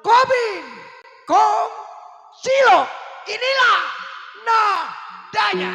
Kobin, Kong, Silo, inilah nadanya.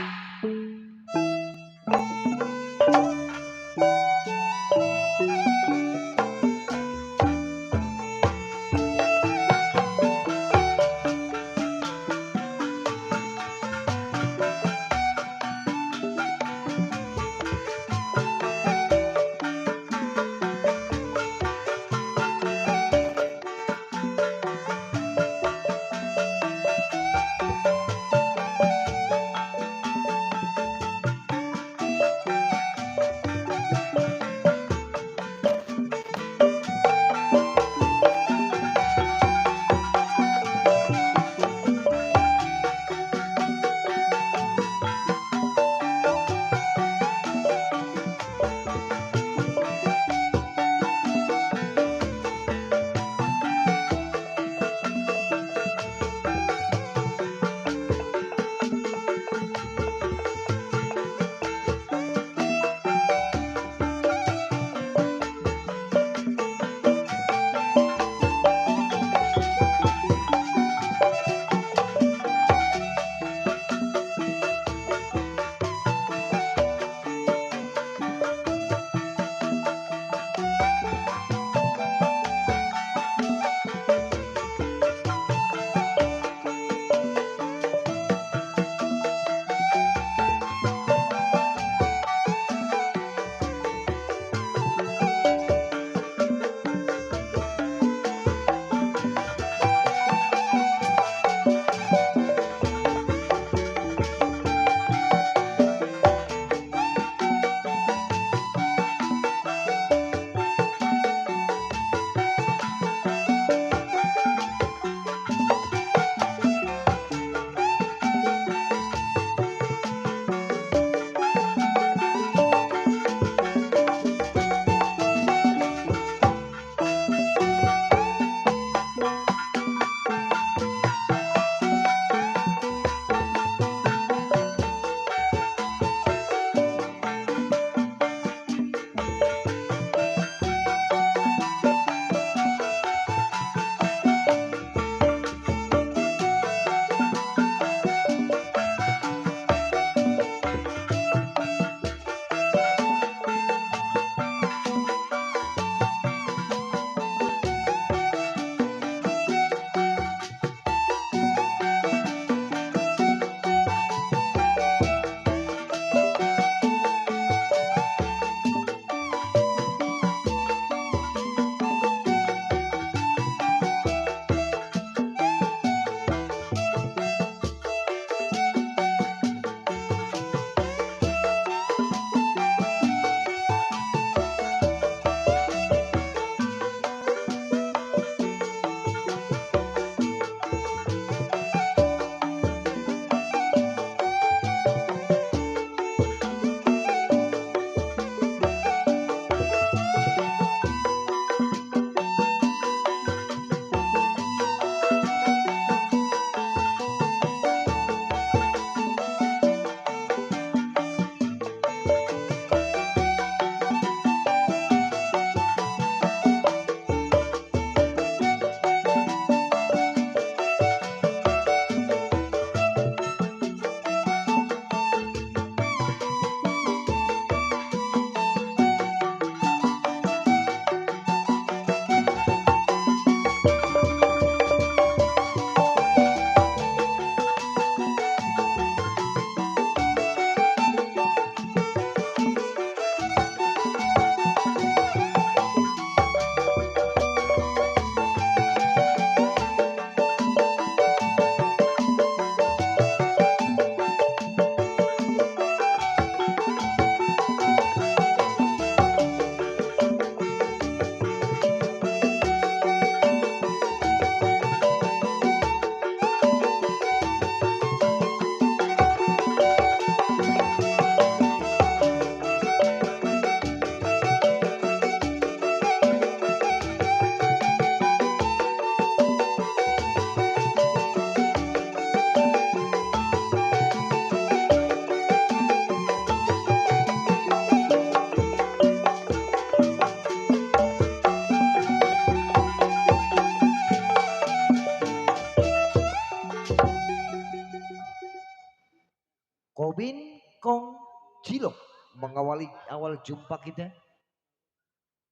Bobin Kong Cilok mengawali awal jumpa kita.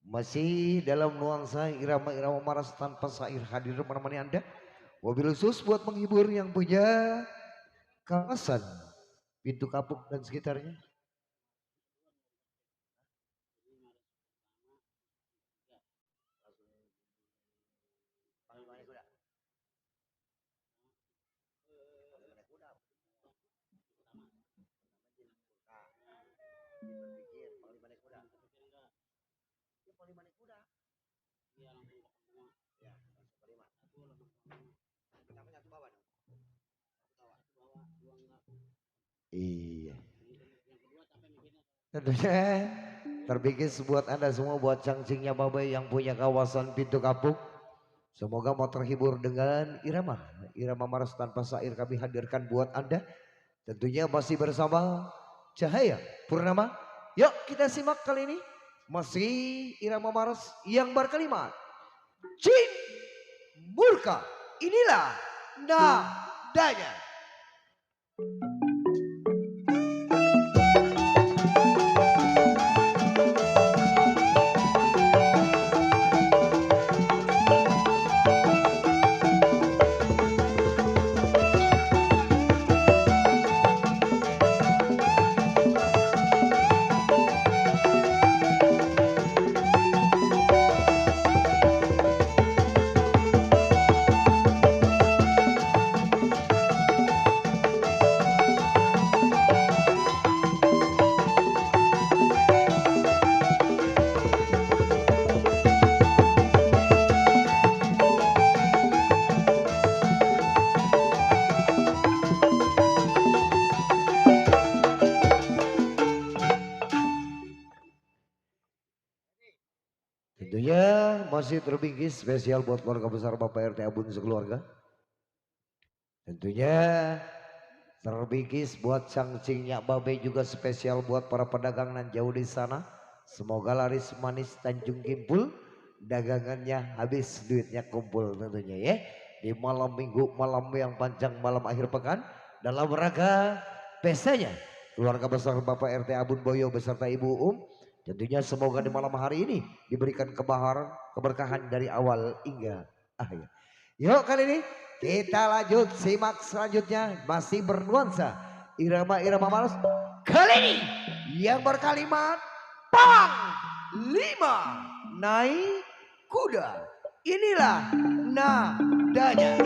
Masih dalam nuansa irama-irama maras tanpa sair hadir menemani Anda. Mobil khusus buat menghibur yang punya kawasan Pintu Kapuk dan sekitarnya. Iya. Tentunya terbikis buat Anda semua, buat cangcingnya Babai yang punya kawasan Pintu Kapuk. Semoga mau terhibur dengan irama maras tanpa sair kami hadirkan buat Anda. Tentunya masih bersama Cahaya Purnama. Yuk kita simak kali ini masih irama maras yang berkalimat Jin Murka. Inilah nadanya. Tentunya masih terbingkis spesial buat keluarga besar Bapak RT Abun sekeluarga. Tentunya terbingkis buat cangcingnya Babe juga spesial buat para pedagang nan jauh di sana. Semoga laris manis Tanjung Kimpul, dagangannya habis duitnya kumpul tentunya ya. Di malam minggu, malam yang panjang, malam akhir pekan dalam rangka pestanya keluarga besar Bapak RT Abun Boyo beserta Ibu Tentunya semoga di malam hari ini diberikan keberkahan dari awal hingga akhir. Yuk kali ini kita lanjut simak selanjutnya masih bernuansa irama-irama malas. Kali ini yang berkalimat Panglima naik kuda. Inilah nadanya.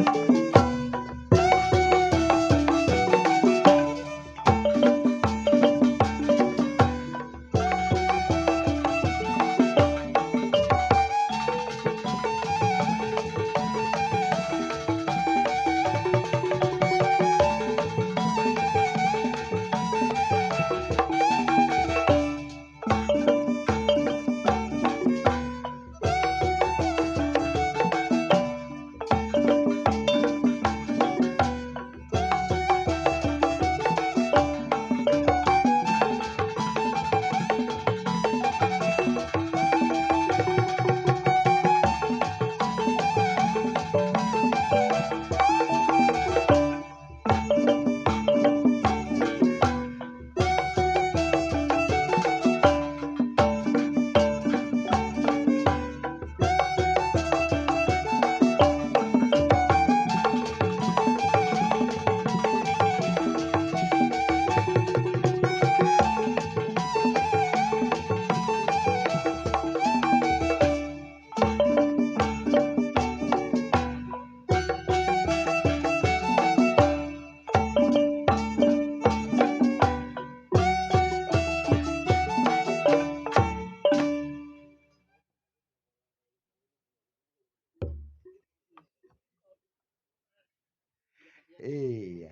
Iya.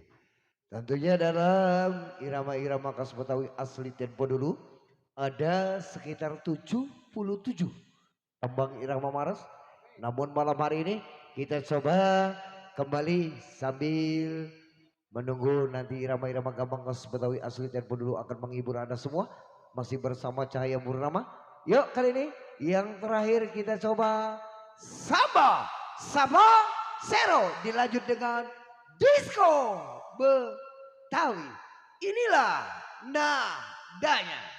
Tentunya dalam irama-irama khas Betawi asli tempo dulu ada sekitar 77 tembang irama maras. Namun malam hari ini kita coba kembali sambil menunggu nanti irama-irama gambang khas Betawi asli tempo dulu akan menghibur Anda semua. Masih bersama Cahaya Purnama. Yuk kali ini yang terakhir kita coba Samba Sero dilanjut dengan Disco Betawi. Inilah nadanya.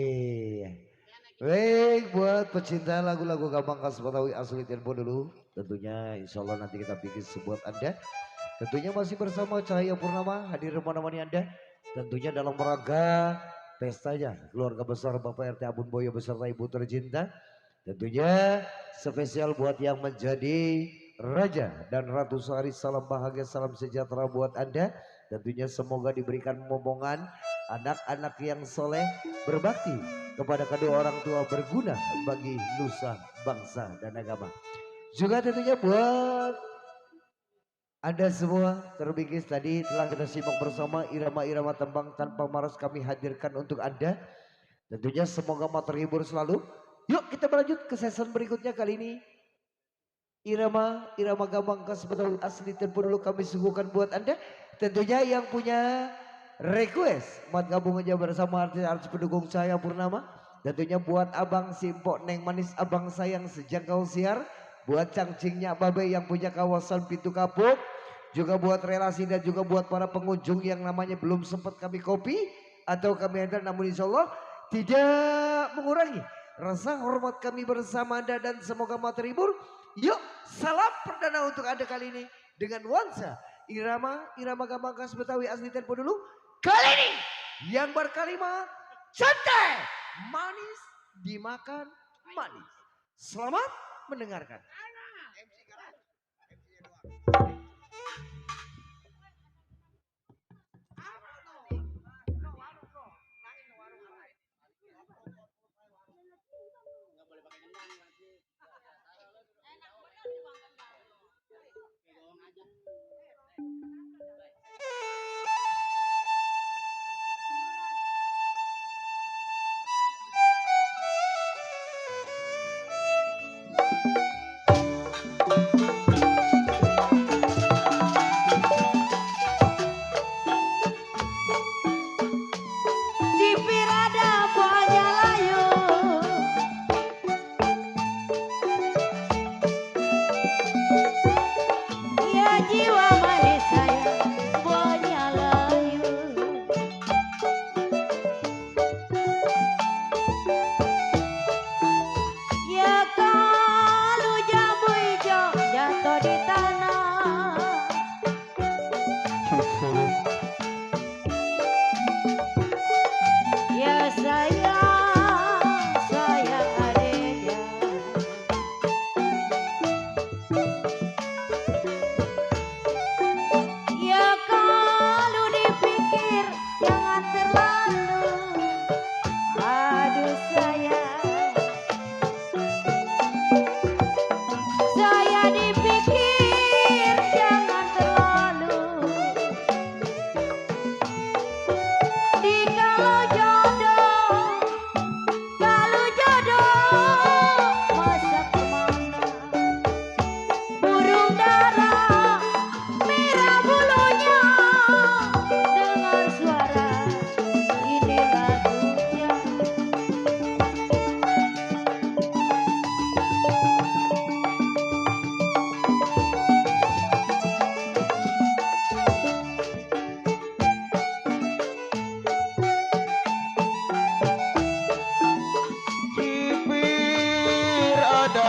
Iya. Baik, buat pecinta lagu-lagu Gambang Khas Betawi asli tempo dulu. Tentunya insya Allah nanti kita bikin sebuat Anda. Tentunya masih bersama Cahaya Purnama hadir menemani Anda. Tentunya dalam rangka pestanya keluarga besar Bapak RT Abun Boyo beserta Ibu tercinta. Tentunya spesial buat yang menjadi Raja dan Ratu Sehari, salam bahagia, salam sejahtera buat Anda. Tentunya semoga diberikan momongan anak-anak yang soleh berbakti kepada kedua orang tua berguna bagi nusa, bangsa dan agama. Juga tentunya buat Anda semua terbingkis tadi telah kita simak bersama irama-irama tembang tanpa maras kami hadirkan untuk Anda. Tentunya semoga mau terhibur selalu. Yuk kita berlanjut ke season berikutnya kali ini. Irama Gambang Khas Betawi asli tempo dulu kami suguhkan buat Anda. Tentunya yang punya request buat gabung aja bersama artis-artis pendukung Cahaya Purnama. Tentunya buat Abang Simpok Neng Manis Abang Sayang sejangkau siar. Buat Cangcingnya Babe yang punya kawasan Pintu Kapuk. Juga buat relasi dan juga buat para pengunjung yang namanya belum sempat kami kopi. Atau kami handle namun insya Allah tidak mengurangi rasa hormat kami bersama Anda dan semoga mau terhibur. Yuk salam perdana untuk Anda kali ini. Dengan nuansa irama Gambang Khas Betawi asli tempo dulu. Kali ini yang berkalimat santai manis dimakan manis. Selamat mendengarkan.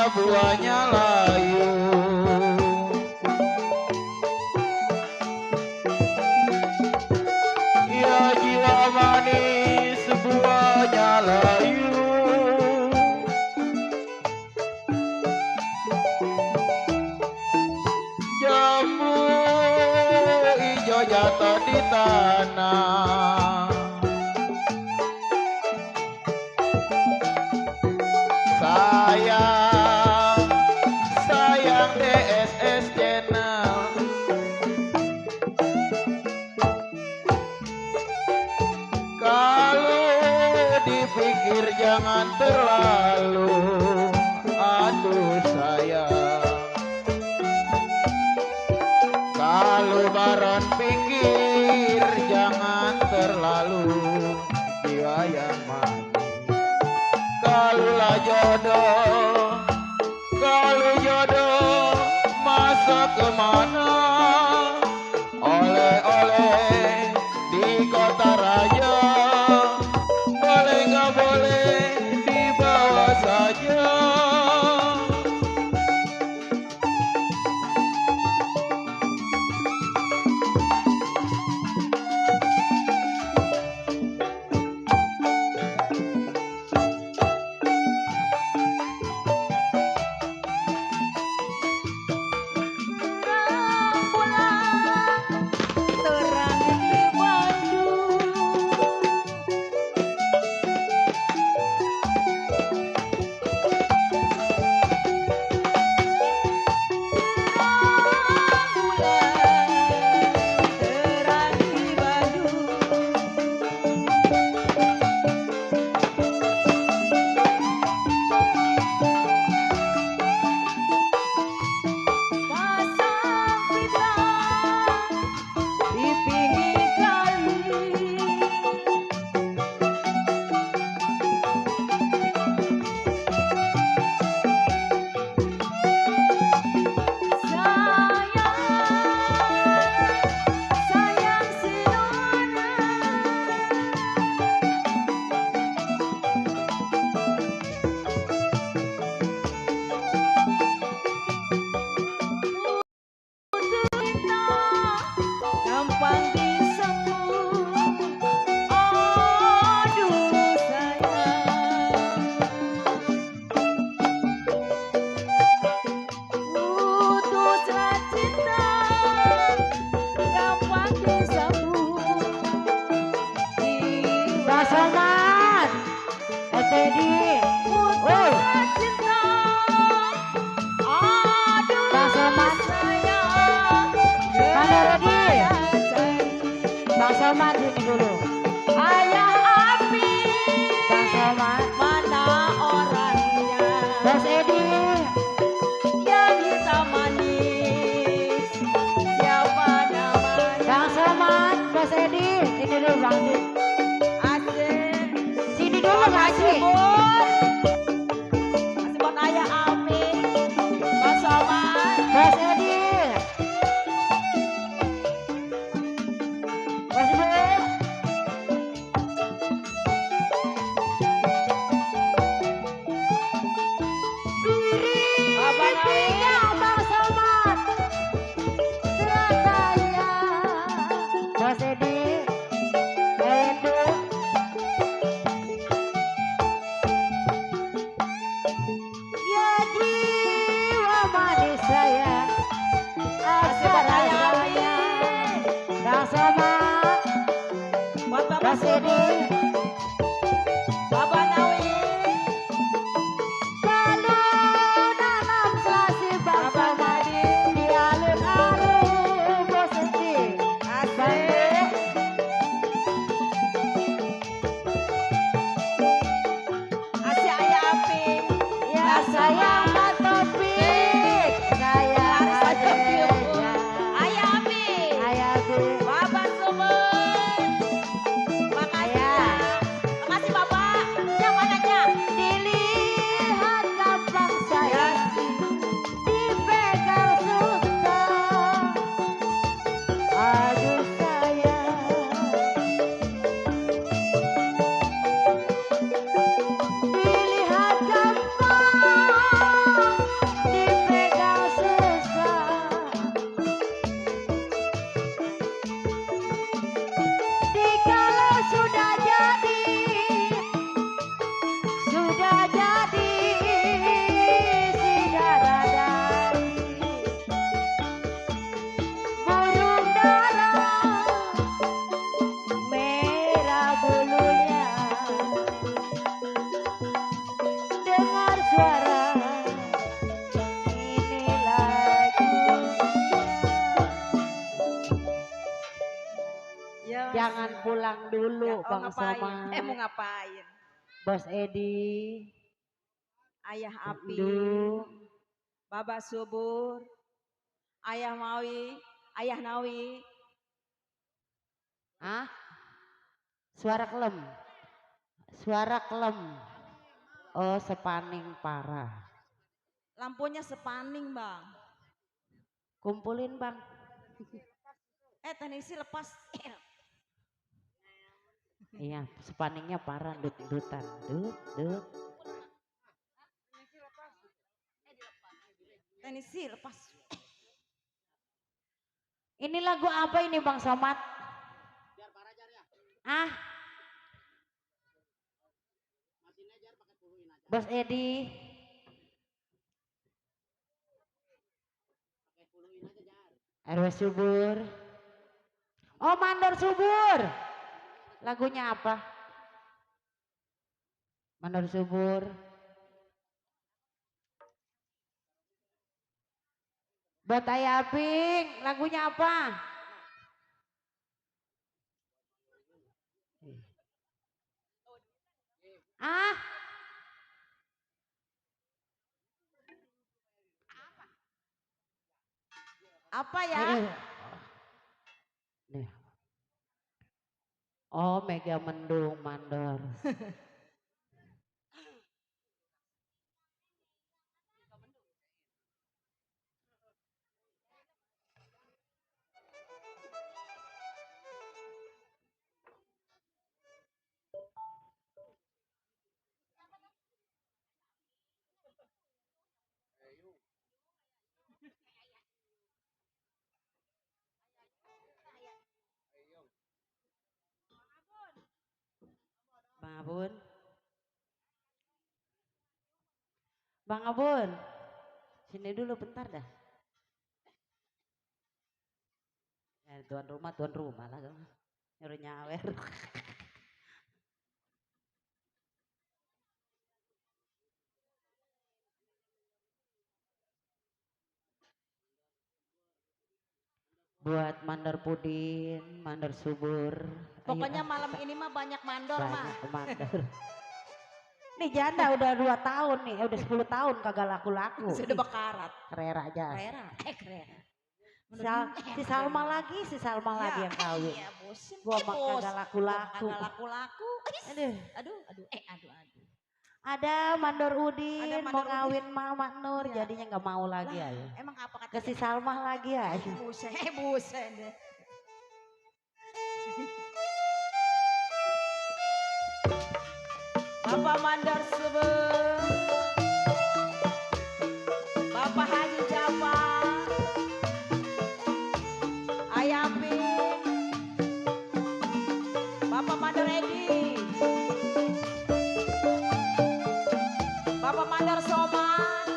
Buahnya layu, ya jiwa manis buahnya layu, jambu hijau jatuh di tanah, sayang DSS Channel. Kalau dipikir jangan terlalu, aduh sayang. Kalau baran pikir jangan terlalu, jiwa yang mati. Kalulah jodoh, kalau jodoh masa kemana, oleh-oleh di kota raja, boleh gak boleh Edi. Woi, Cinta, aduh Bang Somad, sayang, Bang Redi, cari Bang Somad sini dulu. ayah api, Bang Somad, mana orangnya Bos Edi, yang hitam manis, siapa namanya? Bang Somad, Bos Edi, sini dulu Bang. Asik, Sini dulu Bang Haji. Asik buat ayah api, Mas Somad. Bos Edi. Bos Edi. Abang Awi. Bang Somad. Surabaya. Bos Edi. Edu. Ya jiwa manis saya. Asik buat ayah api, Rasanya. Bang Somad. buat Bapak Bos Edi. Bapak Nawi, Lalu dalam selasi Bang Bapak Somad. Nadi. Di alun-alun Bos Edi. Asik. Asik ayah api. Ya Bang sayang Somad. Pak Topik. Sayang Laris aja adeknya. ayah api. Ayah Bi. Bapak Sumber. Makasih ya. Makasih Bapak. Yang mananya? Dilihat gampang saya. Dipegang susah. Aduh sayang. Dilihat gampang. Dipegang susah. Dikalau sudah jadi si darah burung dara merah bulunya dengar suara ini lagunya. Ya. Jangan pulang dulu Ya, Bang ngapain? Somad. Mau ngapain? Bos Edi. Ayah api. Aduh. Bapak Subur. Ayah Mawi. Ayah Nawi. Ah, suara kelem. Suara kelem. Oh, sepaning parah. Lampunya sepaning bang. Kumpulin Bang. Tenisi lepas. Iya, sepaningnya parah, dut-dutan. Dut. Tenisi lepas. Ini lagu apa ini Bang Somad? Ah, Bos Edi. RW Subur. Oh, Mandor Subur. Lagunya apa? Mandor Subur. Buat Ayah Aping, lagunya apa? Ah, Apa ya? Nih. Oh, Mega Mendung Mandor. Bang Abun. Bang Abun. Sini dulu bentar dah. Tuan rumah lah kamu. Nyuruh nyawer. Buat mandor pudin, mandor subur. Pokoknya Ayo, malam ini mah banyak mandor mah. banyak mandor. Nih janda udah 2 tahun nih, udah 10 tahun kagak laku-laku. Sudah bakarat. Kerera aja. Kerera, kerera. Si Salma lagi, lagi yang kawin. Iya, bosen. Gua mah kagak laku-laku. Kagak laku-laku. Aduh. Aduh. Ada mandor Udin Ada mau mandor ngawin Mama Nur, Iya. jadinya nggak mau lagi Lah, aja. emang apa Ke katanya? si Salma lagi ya. Busen deh. Bapak Mandor Subur, Bapak Haji Jafar, Ayam Pink, Bapak Mandor Edi, Bapak Mandor Soman,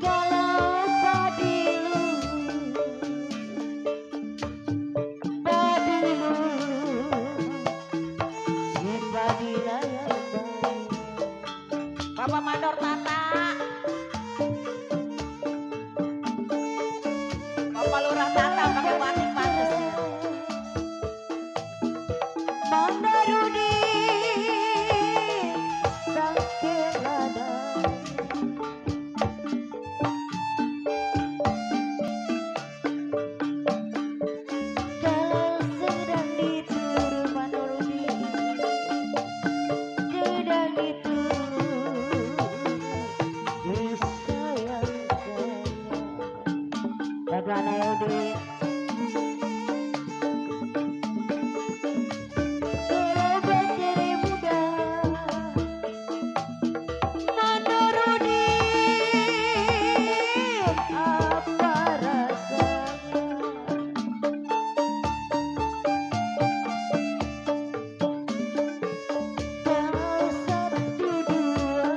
Kalau padilu, si padila yang baik. Bapak Mandor Tata, Bapak Lurah Tata pakai batik pantasnya. Mandor Udin, sakit lada. Kalau sedang dituru Mandor Udin, sedang dituru, disayang sayang. Bagaimana ya Udin? Kalau bateri muda, Mandor Udin, apa rasanya? Kalau satu dua,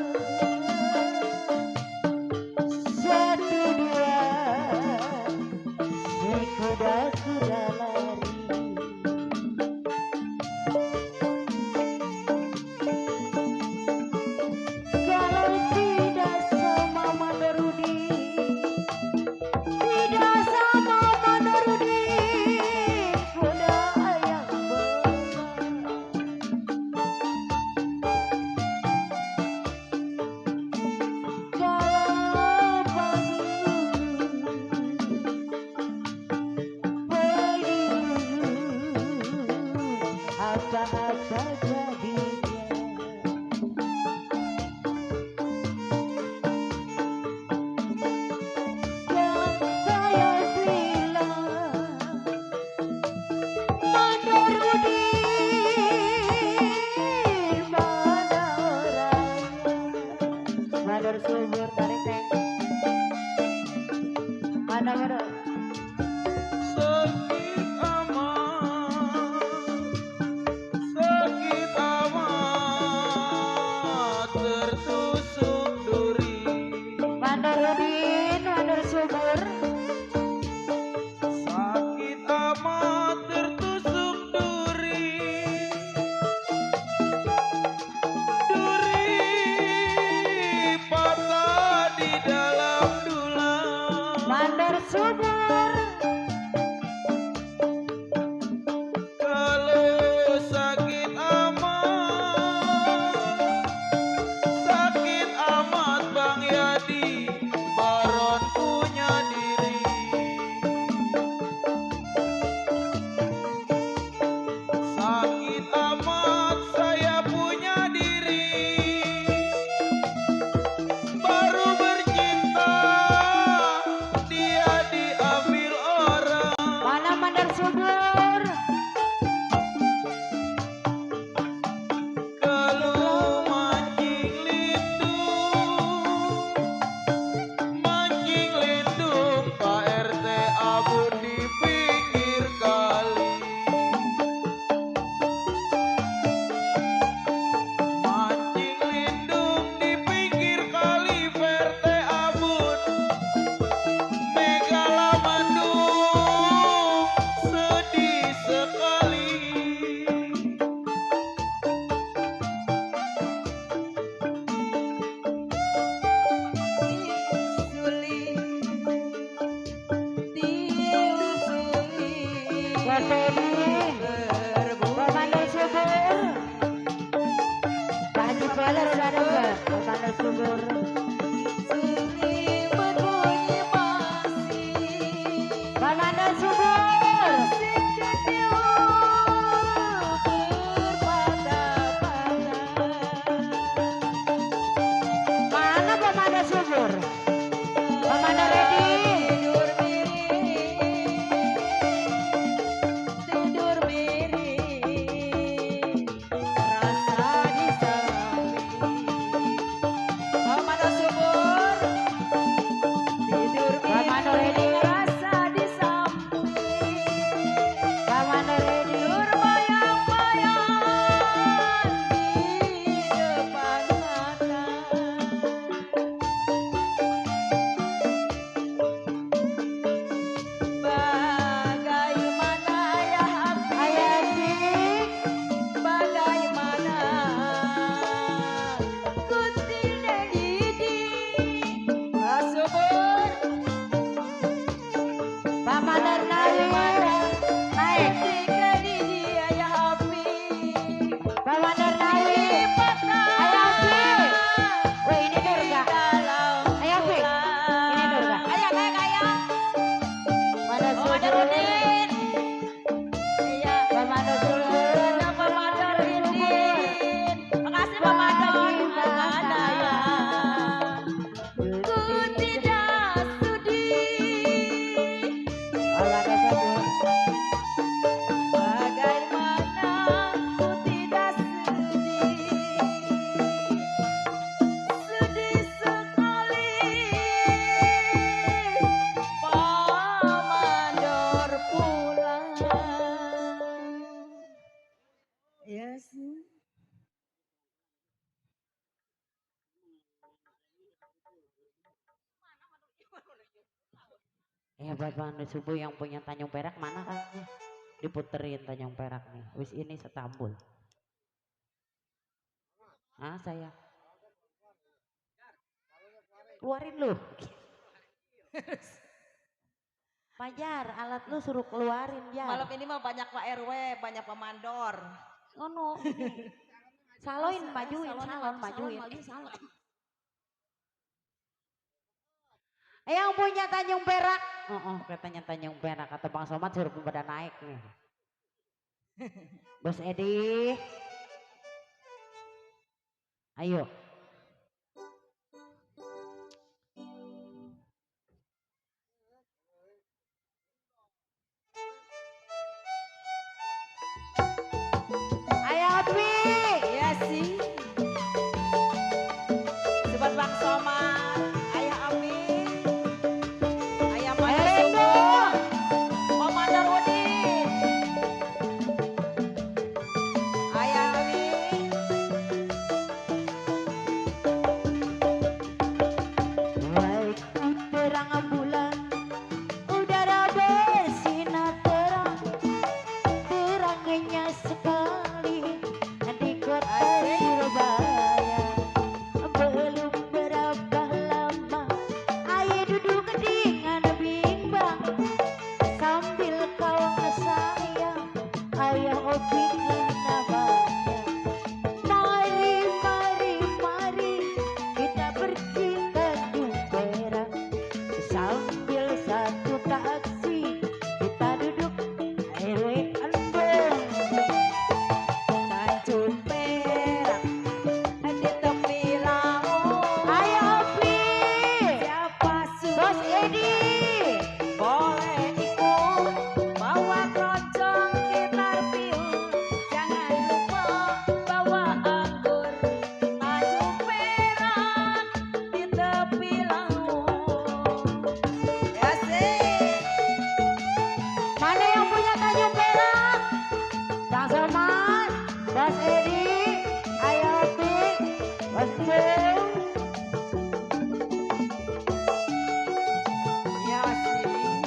si kuda-kuda lari. Kalau tidak sama Mandor Udin, tidak sama Mandor Udin, kuda yang kalau apa-apa jadinya. Yang saya bilang Mandor Udin mana orangnya? Mandor Subur tarik teng. Mana Mandor? Sakit amat tertusuk duri. Mandor Udin, Mandor Subur. Sakit amat tertusuk duri. Duri patah di dalam dulang. Mandor Subur. Kalau sakit amat Bang Yadi, Baron punya diri. Sakit amat saya punya diri. Baru bercinta dia diambil orang. Mana Mandor Subur? Kalau mancing lindu buat Teddy. Komando subur. Pak Haji Peler udah ada nggak? Komando subur. Komando subur. Mana komando subur? Komando ready. Komando ready. Komando ready. Ayah sing. Komando naik. Naik. Komando naik. Ayah sing. Wih ini Durga. Ayah sing. Ini Durga. Komando subur. Komando subur. Komando subur. Buat Komando subuh yang punya Tanjung Perak mana kakaknya? Diputerin Tanjung Perak nih. Wis ini setambul. Ah saya. Keluarin lu. Pajar, alat lu suruh keluarin ya. Malam ini mah banyak Pak RW, banyak pemandor. Ngono. Saloin majuin, salon majuin. Yang punya Tanjung Perak. Katanya Tanjung Perak kata Bang Somad suruh pada naik nih. Bos Edi. Ayo. Ayo Opi. Iya sih. Sobat Bang Somad, Ayah Amin, Ayah Mandar Ringo. Subur, Komandar Udin, Ayah Amin. Baik terang bulan, udara bersinar terang, terangnya sekali di kota Surabaya. Belum berapa lama, ayah duduk dengan bimbang sambil kawan saya, ayah Opi namanya. Mari, mari, mari kita pergi ke Perak sambil satu taksi kita duduk RW Andong. Tanjung Perak di tepi laut. Ayo Opi, Siapa Bos sudah Edi. boleh ikut bawa keroncong gitar piul, jangan lupa bawa anggur. Tanjung Perak di tepi laut. Ya sih. Mana yang punya Tanjung Perak? Bang Somad, Bos Edi, ayo Opi, Bos Bung. Ya sih.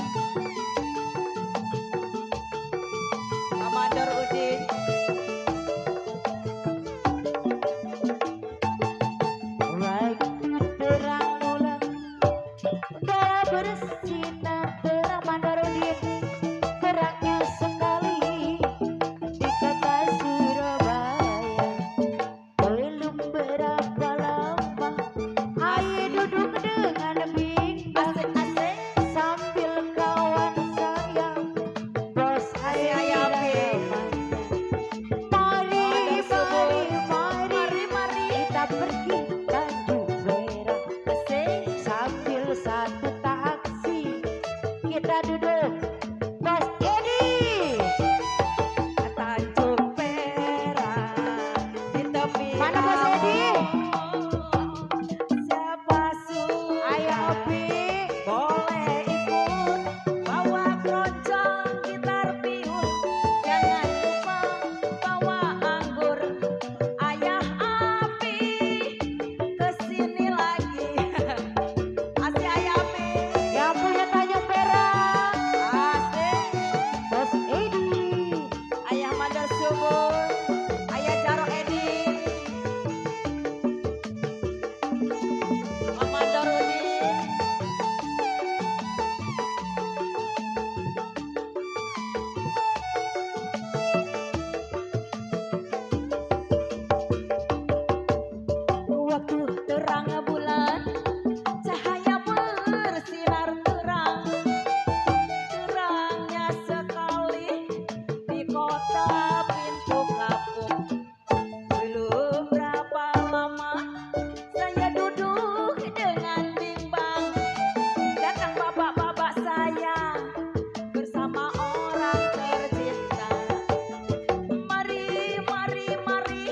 Komandar Udin. Baik terang bulan, udara bersinar terang Mandarudin, geraknya sekali satu taksi kita duduk Bos Edi Tanjung Perak di tepi mana Bos Edi siapa suka ayo Opi boleh ikut bawa keroncong gitar piul jangan lupa bawa anggur ayah Api kesini lagi asih ayah Api yang punya Tanjung Perak asik Bos Edi ayah Mandor Subur ayah Jaro Edi Mama Dorudin waktu terang bulan cahaya bersinar terang terangnya sekali di kota pintu kapuk belum berapa lama saya duduk dengan bimbang datang bapak-bapak saya bersama orang tercinta mari mari mari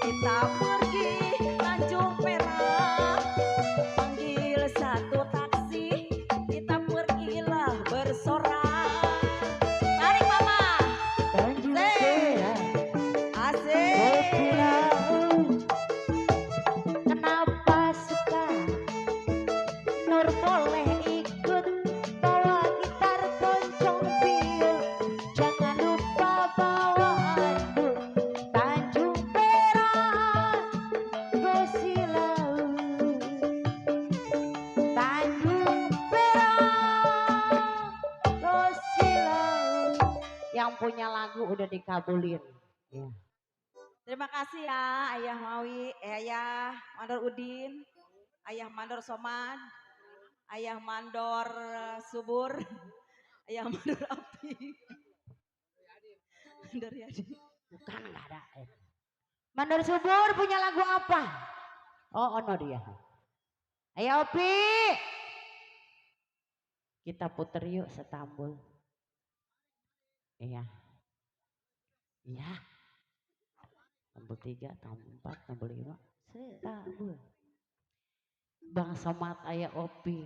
kita pergi Tanjung Perak panggil satu taksi kita pergilah bersorak mari mama Tanjung Perak asik kenapa suka Nur boleh ikut bawa gitar keroncong piul jangan lupa bawa anduk Tanjung Perak Gosilau Tanjung Perak Gosilau yang punya lagu udah dikabulin ya. Terima kasih ya Ayah Mawi, Ayah Mandor Udin, Ayah Mandor Somad, Ayah Mandor Subur, Ayah Mandor Api. Mandor Yadi. Bukan enggak ada. Mandor Subur punya lagu apa? Oh, ono dia. Ayo Opi. Kita puter yuk setambul. Iya. Iya. Tambul 3, tambul 4, tambul 5. Setambul. Bang Somad aya Opi.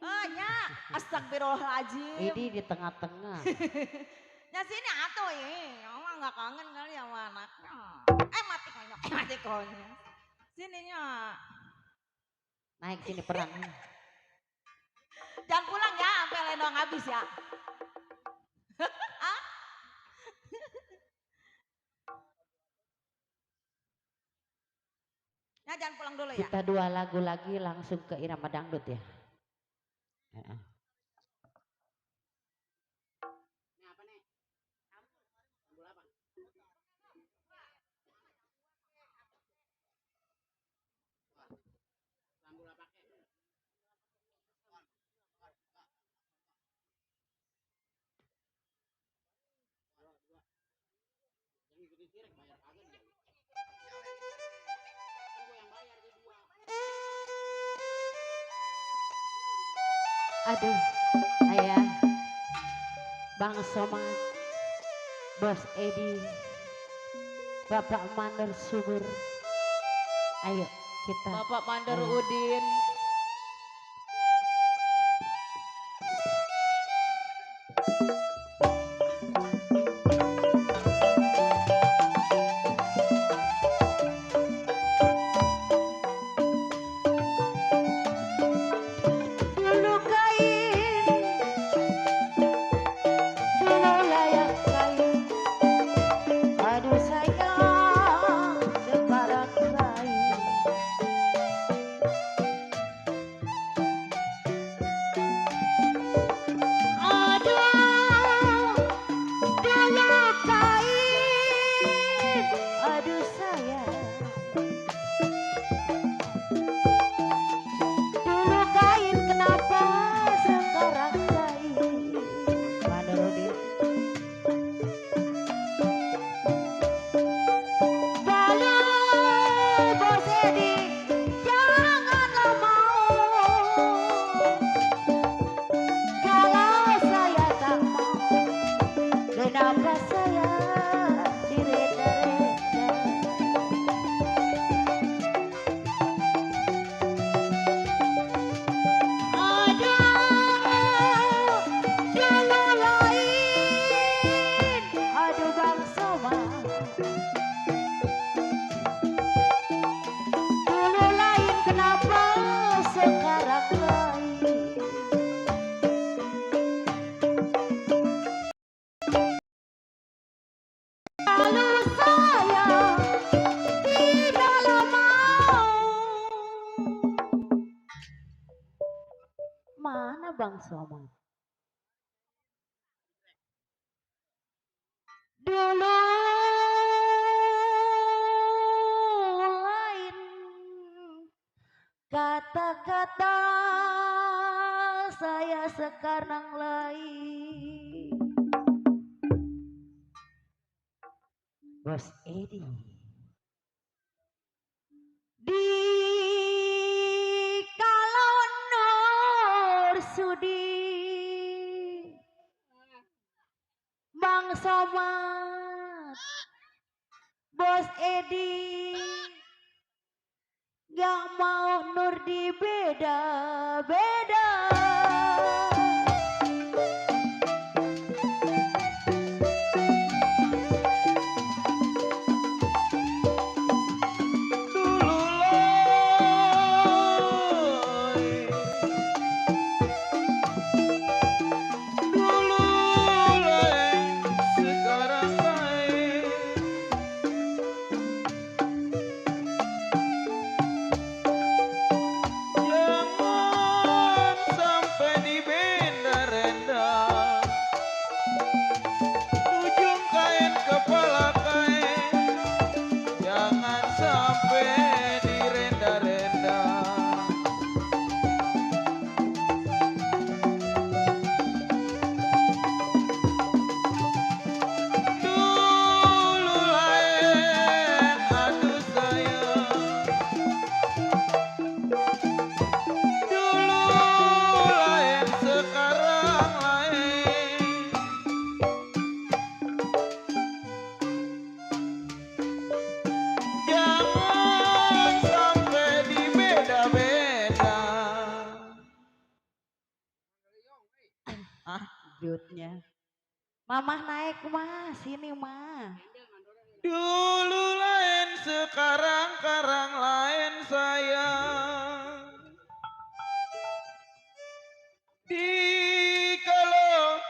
Oh nya, astagfirullahaladzim. Ini di tengah-tengah. Nya sini atuh ini, mama nggak kangen kali sama anaknya. Mati konyol, mati konyol. Sininya. Naik sini perang. Jangan pulang ya, sampai lenong habis ya. Ya jangan pulang dulu ya. Kita 2 lagu lagi langsung ke irama dangdut ya. Aduh, ayah, Bang Somad, Bos Edi, Bapak Mandor Subur, ayo kita. Bapak Mandor Udin. Bang Somad. Dulu lain kenapa sekarang lain. Lalu saya tidak mau. Mana Bang Somad? Dulu lain kata-kata saya sekarang lain. Bos Edi di kalau Nur Sudi Bang Somad Bos Edi gak mau Nur di beda-beda. Jutnya. Mamah naik mah, sini mah. Dulu lain sekarang lain sayang. Di kalau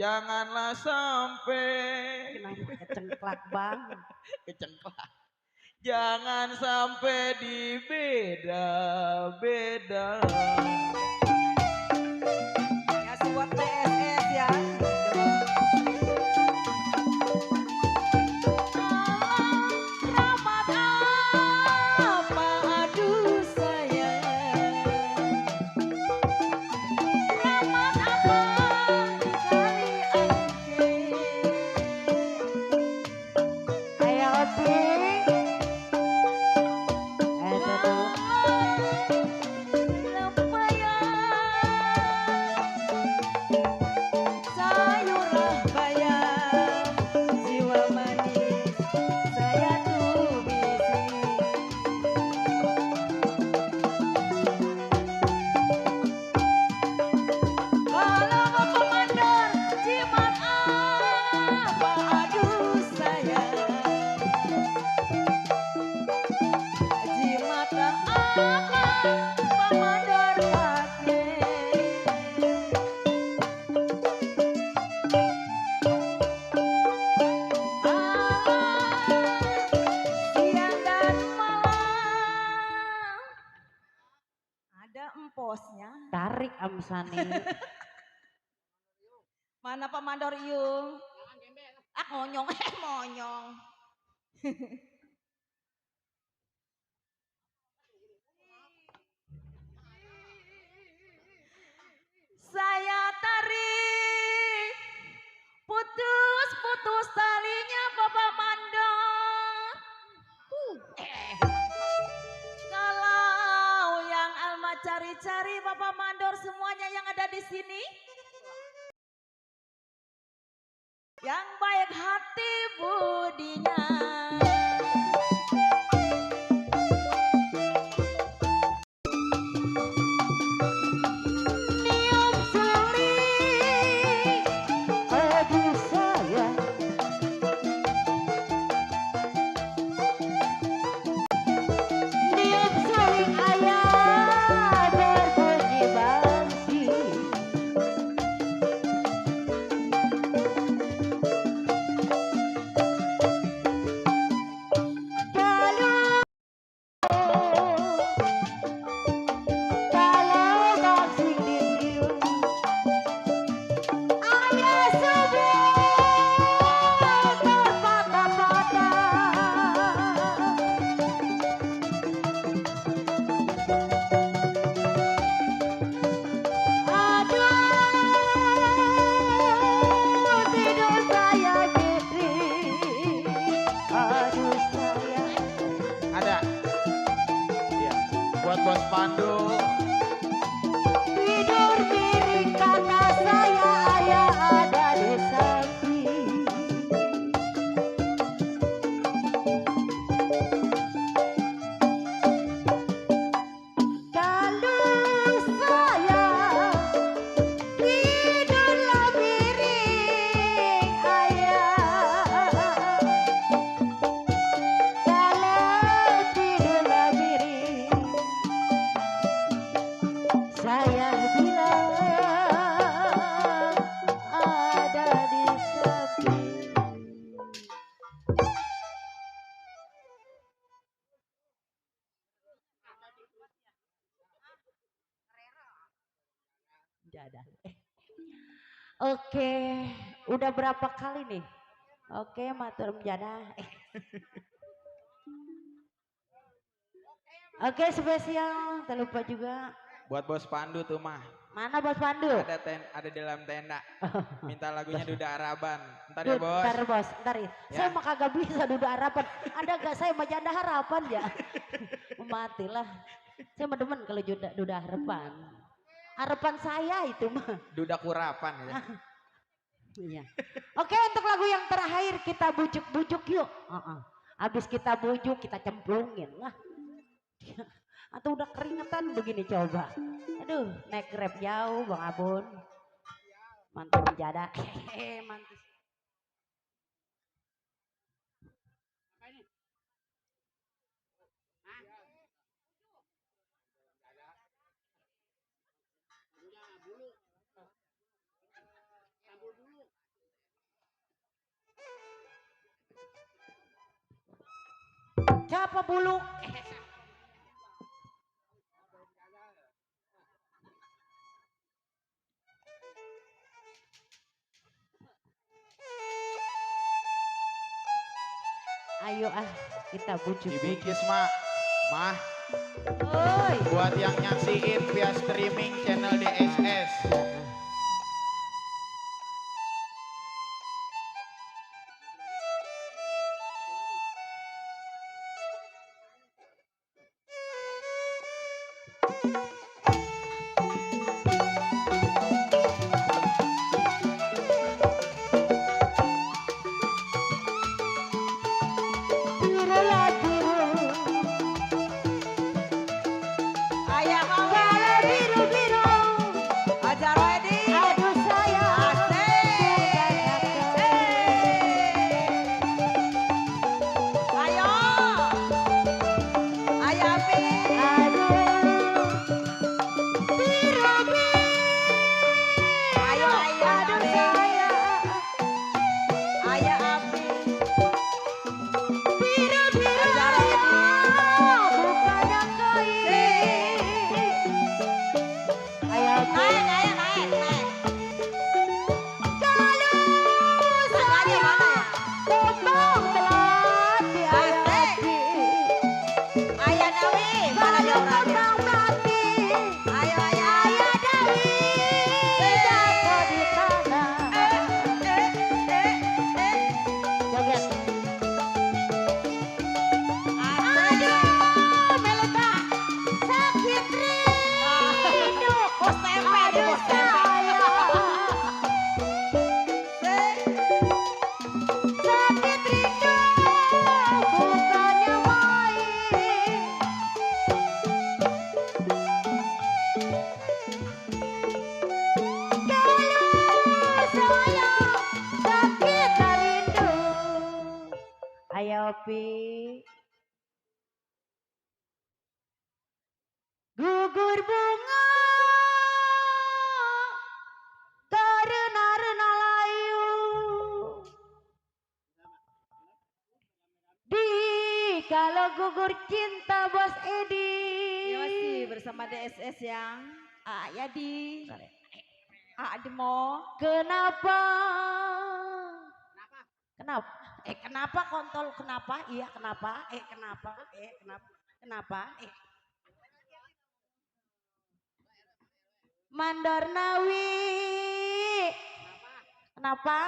janganlah sampai Kenapa kecengklak Bang? kecengklak. Jangan sampai dibeda-beda. Ya buat TSS ya. Rahmat apa aduh sayang. Rahmat apa kali angke. Ayo Oti. Ayo tuh. Emposnya. Tarik Amsani. Mana Pak Mandor Iung? Ah monyong, monyong. Saya tarik putus talinya Bapak Mandor. Kalau yang Alma cari-cari Bapak Mandor semuanya yang ada di sini, yang baik hati budinya. Nium suli aduh sayang. bos-bos Pandu. Tidur miring karena saya ayah ada di samping. Kalau saya tidurlah miring ayah. Kalau tidurlah miring saya bilang ada di samping. Jadah. Oke, udah berapa kali nih? Oke, matur jadah. Oke, spesial, tak lupa juga. Buat bos Pandu tuh mah. Mana Bos Pandu? Ada dalam tenda. Minta lagunya Duda Araban. Ntar ya bos. Ntar bos, ntar ya. Ya. Saya mah kagak bisa Duda Harapan. Ada gak saya mah janda harapan ya? Matilah. Saya mah demen kalau Duda Harapan. Harapan saya itu mah. Duda Kurapan ya. Iya. Oke, untuk lagu yang terakhir kita bujuk-bujuk yuk. Habis kita bujuk kita cemplungin lah. Atau udah keringetan begini coba. Aduh, naik grab jauh Bang Abun. Mantul menjada. Mantul. Siapa bulu? Ayo kita bujuk. Dibikis mak. Mah, Oi. buat yang nyaksiin via streaming channel DSS. Ayah kalau biru-biru. Ajar Wedi. Aduh saya Ayo. Ayo Api. Ayo aduh saya Ayo Api. biru-biru Ajar Wedi. bukannya kain. Ayo Naik. Sengaja mana ya? Tembang melati Asik. Ayah Nawi. Mana dia orangnya? tembang melati. Ayo. Ayah Dewi jatuh di tanah. Joget. Aduh, Melita sakit rindu. Bos tempe dia, bos tempe. Sakit rindu bukannya main. Kalau saya sakit rindu. Ayo Pi. Gugur bunga karena layu di kalau gugur cinta Bos Edi. Iya masih bersama DSS yang Yadi. Ademo. Kenapa? Kenapa kontol? Kenapa? Iya kenapa? Kenapa? Kenapa? Mandor Nawi. Kenapa?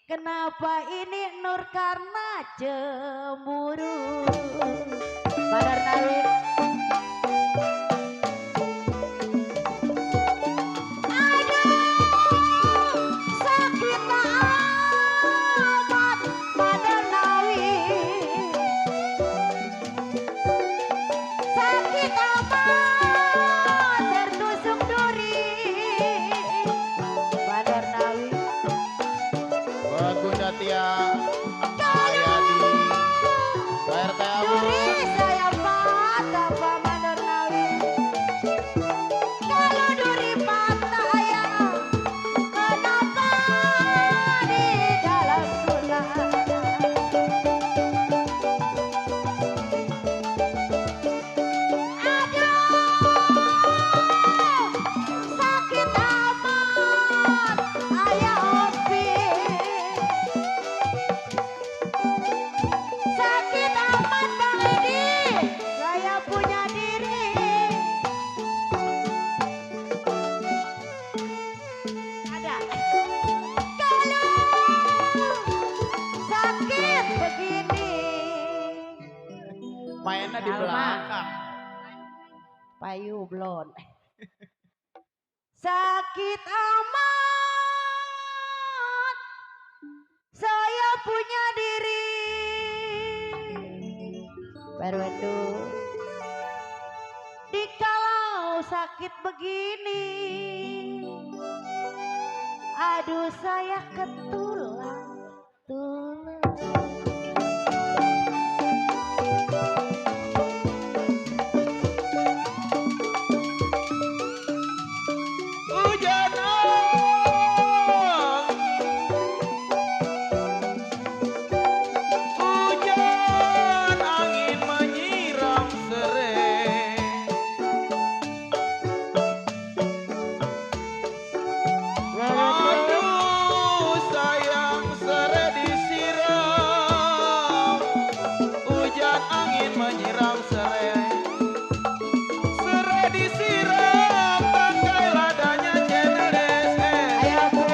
Kenapa ini Nur karena cemburu? Mandor Nawi. sakit amat pada nawi, sakit amat tertusuk duri pada nawi. Buat Bunda Tia Ayadi PRT Abu. Duri saya patah pada nawi. Kalau duri patah ya, kenapa di dalam tulang? Sakit amat ayah Opi, sakit amat Bang Edi, saya punya diri. Ada kalau sakit begini, Mainnya di Salma. belakang. payu blon. Sakit amat saya punya diri. Baru itu dikalau sakit begini, aduh saya ketulang-tulang. Hujan angin menyiram serai. Aduh sayang serai disiram. Hujan angin menyiram serai. Serai disiram bangkai ladanya channel SM. Ayo Bu,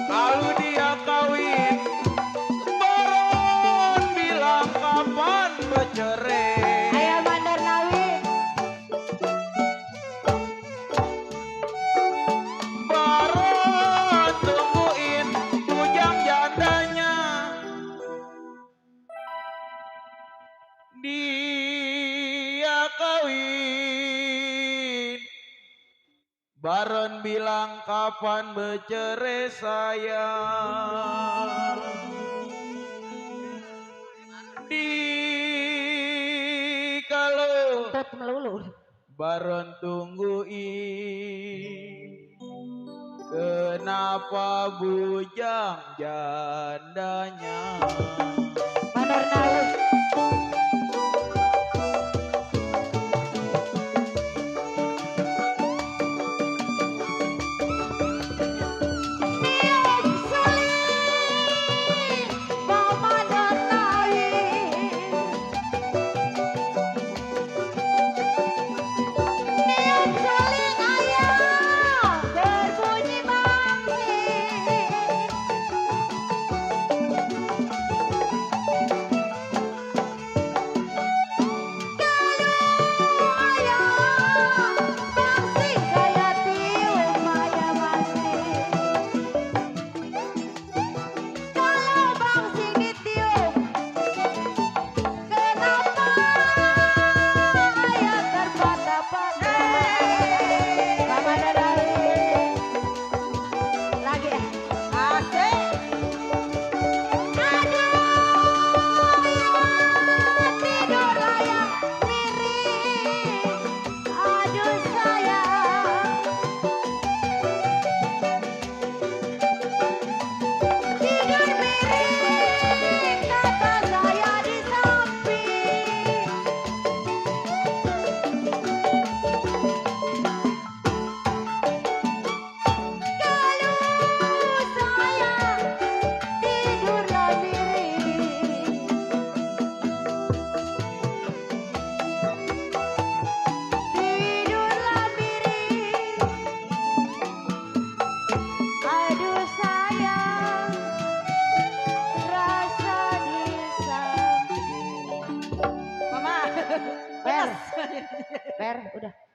Kalau dia kawin, Baron bilang kapan bercerai. ayo Mandor Nawi. Baron tungguin bujang jandanya. Dia kawin. Baron bilang kapan bercerai sayang. Kalau Tut melulu. Baron tungguin, kenapa bujang jandanya? Mandor Nawi. Nium suling, mau Mandor Nawi. Nium suling ayam berbunyi bangsi. Ber, udah.